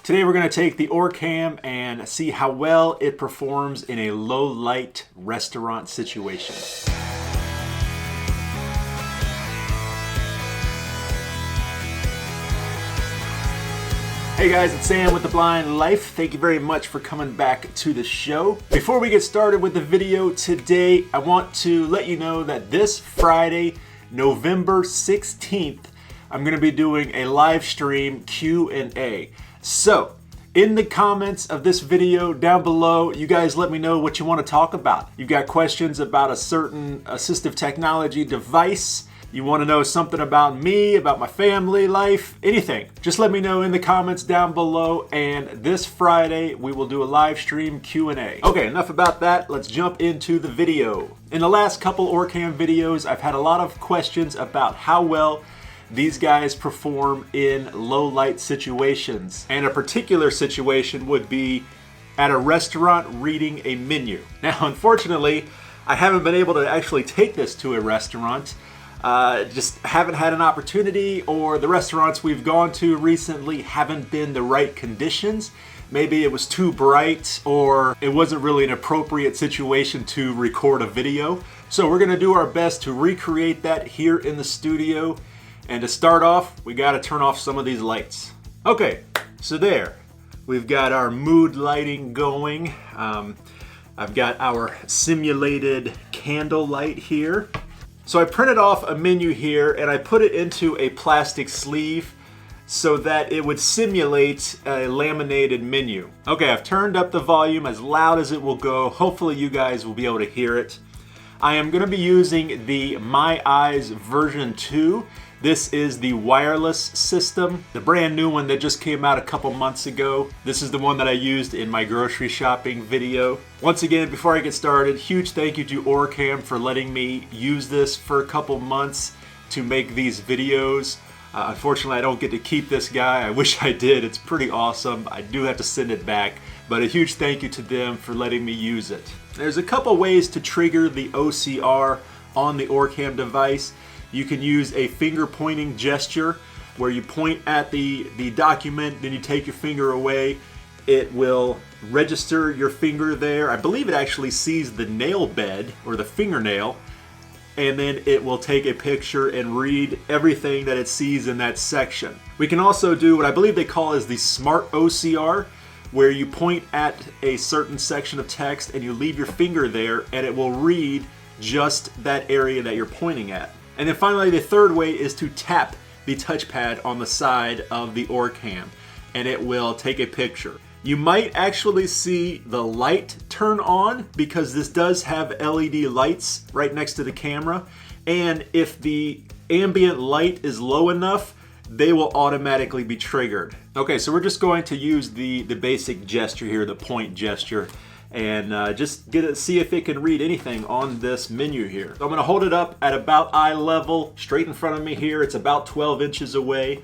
Today we're going to take the OrCam and see how well it performs in a low light restaurant situation. Hey guys, it's Sam with The Blind Life. Thank you very much for coming back to the show. Before we get started with the video today, I want to let you know that this Friday, November 16th, I'm going to be doing a live stream Q&A. So, in the comments of this video down below, you guys let me know what you want to talk about. You've got questions about a certain assistive technology device. You want to know something about me, about my family life, anything. Just let me know in the comments down below, and this Friday we will do a live stream Q&A. Okay, enough about that. Let's jump into the video. In the last couple OrCam videos, I've had a lot of questions about how well these guys perform in low light situations. And a particular situation would be at a restaurant reading a menu. Now, unfortunately, I haven't been able to actually take this to a restaurant. Just haven't had an opportunity, or the restaurants we've gone to recently haven't been the right conditions. Maybe it was too bright, or it wasn't really an appropriate situation to record a video. So we're gonna do our best to recreate that here in the studio. And to start off, we gotta turn off some of these lights. Okay, so there. We've got our mood lighting going. I've got our simulated candle light here. So I printed off a menu here and I put it into a plastic sleeve so that it would simulate a laminated menu. Okay, I've turned up the volume as loud as it will go. Hopefully you guys will be able to hear it. I am gonna be using the My Eyes version 2. This is the wireless system, the brand new one that just came out a couple months ago. This is the one that I used in my grocery shopping video. Once again, before I get started, huge thank you to OrCam for letting me use this for a couple months to make these videos. Unfortunately, I don't get to keep this guy. I wish I did. It's pretty awesome. I do have to send it back, but a huge thank you to them for letting me use it. There's a couple ways to trigger the OCR on the OrCam device. You can use a finger pointing gesture where you point at the document, then you take your finger away. It will register your finger there. I believe it actually sees the nail bed or the fingernail, and then it will take a picture and read everything that it sees in that section. We can also do what I believe they call is the smart OCR, where you point at a certain section of text and you leave your finger there and it will read just that area that you're pointing at. And then finally, the third way is to tap the touchpad on the side of the OrCam and it will take a picture. You might actually see the light turn on because this does have LED lights right next to the camera. And if the ambient light is low enough, they will automatically be triggered. Okay, so we're just going to use the basic gesture here, the point gesture, and just see if it can read anything on this menu here. So I'm gonna hold it up at about eye level, straight in front of me here. It's about 12 inches away,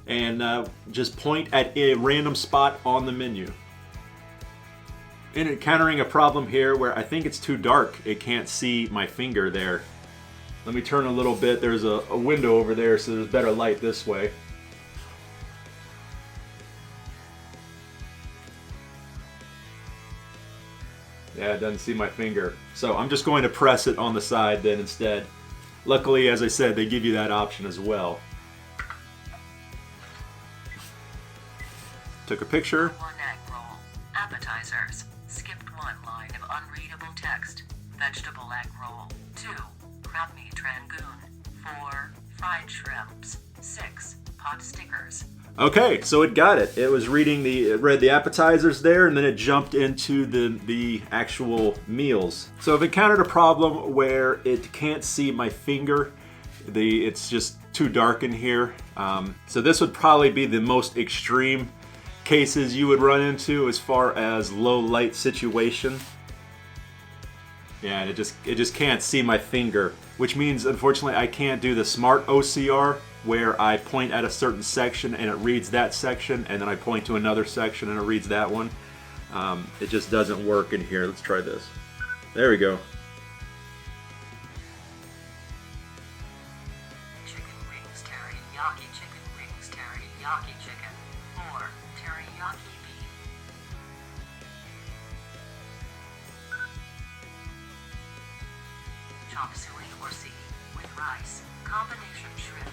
and just point at a random spot on the menu. And encountering a problem here where I think it's too dark. It can't see my finger there. Let me turn a little bit. There's a window over there, so there's better light this way. Yeah, it doesn't see my finger. So I'm just going to press it on the side then instead. Luckily, as I said, they give you that option as well. Took a picture. 1 egg roll. Appetizers. Skipped 1 line of unreadable text. Vegetable egg roll. 2. Crab meat rangoon. 4. Fried shrimps. 6. Pot stickers. Okay, so it got it. It was reading it read the appetizers there, and then it jumped into the actual meals. So I've encountered a problem where it can't see my finger. It's just too dark in here. So this would probably be the most extreme cases you would run into as far as low light situation. Yeah, and it just can't see my finger, which means unfortunately I can't do the smart OCR where I point at a certain section and it reads that section, and then I point to another section and it reads that one. It just doesn't work in here. Let's try this. There we go. Chicken wings teriyaki, chicken wings teriyaki, chicken. 4. Teriyaki chop suey or sea with rice, combination shrimp.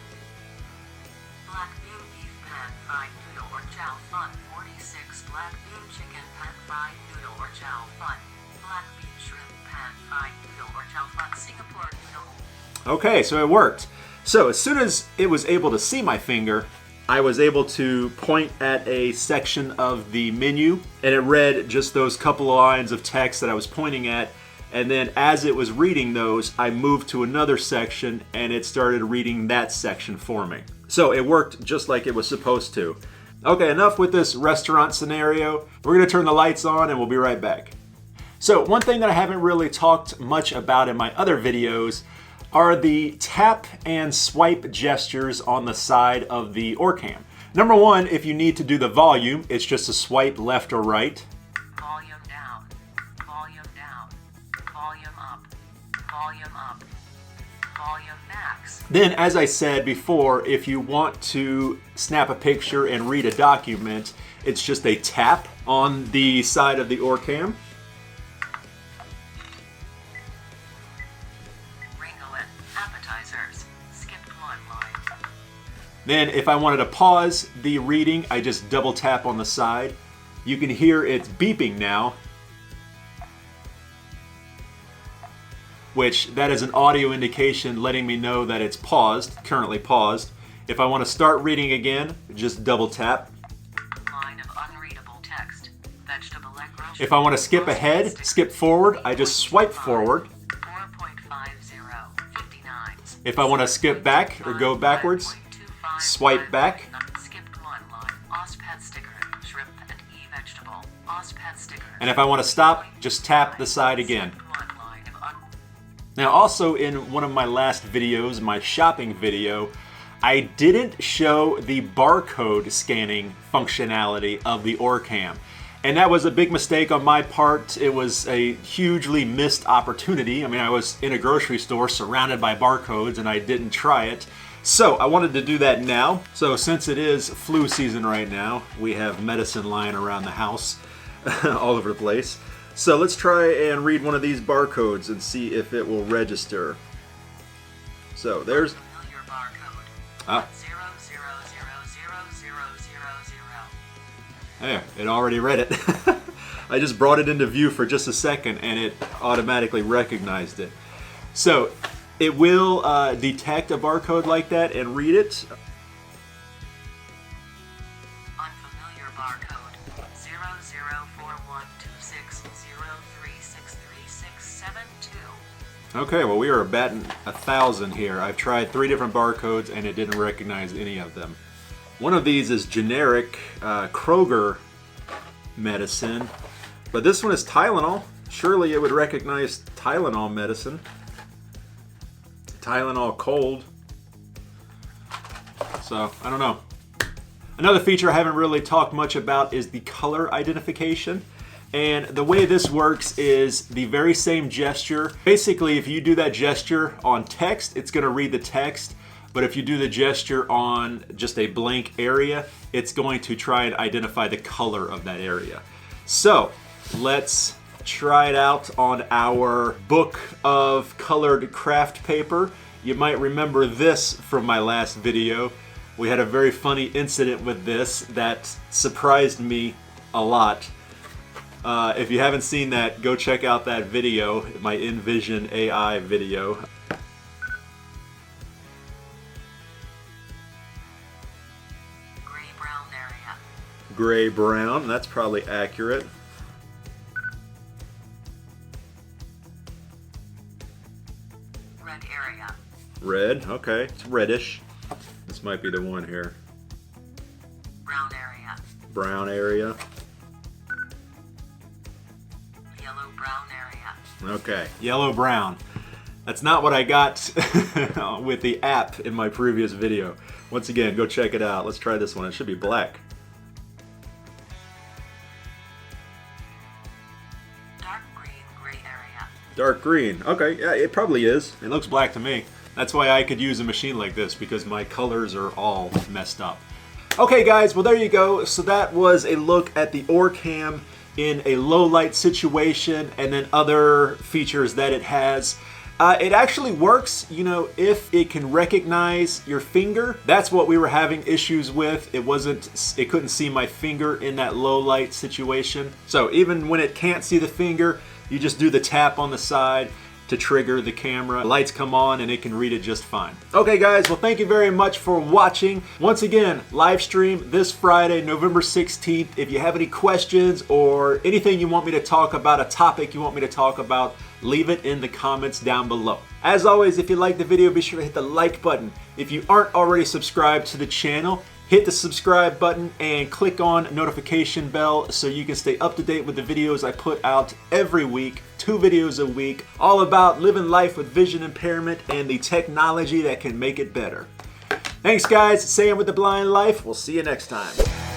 Black bean beef pan fried noodle or chow fun 46. Black bean chicken pan fried noodle or chow fun. Black bean shrimp pan fried noodle or chow fun Singapore noodle. Okay, so it worked. So as soon as it was able to see my finger, I was able to point at a section of the menu, and it read just those couple of lines of text that I was pointing at. And then as it was reading those, I moved to another section and it started reading that section for me. So it worked just like it was supposed to. Okay, enough with this restaurant scenario. We're gonna turn the lights on and we'll be right back. So one thing that I haven't really talked much about in my other videos are the tap and swipe gestures on the side of the OrCam. Number one, if you need to do the volume, it's just a swipe left or right. Volume down, volume down, volume up, volume up, volume max. Then, as I said before, if you want to snap a picture and read a document, it's just a tap on the side of the OrCam. Appetizers. Skipped one line. Then if I wanted to pause the reading, I just double tap on the side. You can hear it's beeping now, which that is an audio indication letting me know that it's paused, currently paused. If I want to start reading again, just double tap. Line of unreadable text. Vegetable egg roast. If I want to skip ahead, skip forward, I just swipe forward. 4.50, 59. If I want to skip back or go backwards, swipe back. Skipped one line. OSPAD sticker. Shrimp and e-vegetable. OSPAD sticker. And if I want to stop, just tap the side again. Now also in one of my last videos, my shopping video, I didn't show the barcode scanning functionality of the OrCam. And that was a big mistake on my part. It was a hugely missed opportunity. I mean, I was in a grocery store surrounded by barcodes and I didn't try it. So I wanted to do that now. So since it is flu season right now, we have medicine lying around the house all over the place. So let's try and read one of these barcodes and see if it will register. So there's Familiar barcode. Ah. 0000000. There, it already read it. I just brought it into view for just a second and it automatically recognized it. So it will detect a barcode like that and read it. Unfamiliar barcode. 00412603636672. Okay, well we are batting 1,000 here. I've tried 3 different barcodes and it didn't recognize any of them. One of these is generic Kroger medicine, but this one is Tylenol. Surely it would recognize Tylenol medicine. Tylenol cold. So, I don't know. Another feature I haven't really talked much about is the color identification. And the way this works is the very same gesture. Basically, if you do that gesture on text, it's going to read the text. But if you do the gesture on just a blank area, it's going to try and identify the color of that area. So let's try it out on our book of colored craft paper. You might remember this from my last video. We had a very funny incident with this that surprised me a lot. If you haven't seen that, go check out that video, my Envision AI video. Gray-brown area. Gray-brown, that's probably accurate. Red area. Red, okay, it's reddish. This might be the one here. Brown area. Brown area. Yellow-brown area. Okay, yellow-brown. That's not what I got with the app in my previous video. Once again, go check it out. Let's try this one. It should be black. Dark green, gray area. Dark green. Okay, yeah, it probably is. It looks black to me. That's why I could use a machine like this, because my colors are all messed up. Okay guys, well there you go. So that was a look at the OrCam in a low light situation and then other features that it has. It actually works, you know, if it can recognize your finger. That's what we were having issues with. It couldn't see my finger in that low light situation. So even when it can't see the finger, you just do the tap on the side to trigger the camera. The lights come on and it can read it just fine. Okay guys, well thank you very much for watching. Once again, live stream this Friday, November 16th. If you have any questions or anything you want me to talk about, a topic you want me to talk about, leave it in the comments down below. As always, if you like the video, be sure to hit the like button. If you aren't already subscribed to the channel, hit the subscribe button and click on notification bell so you can stay up to date with the videos I put out every week. 2 videos a week, all about living life with vision impairment and the technology that can make it better. Thanks guys, Sam with The Blind Life. We'll see you next time.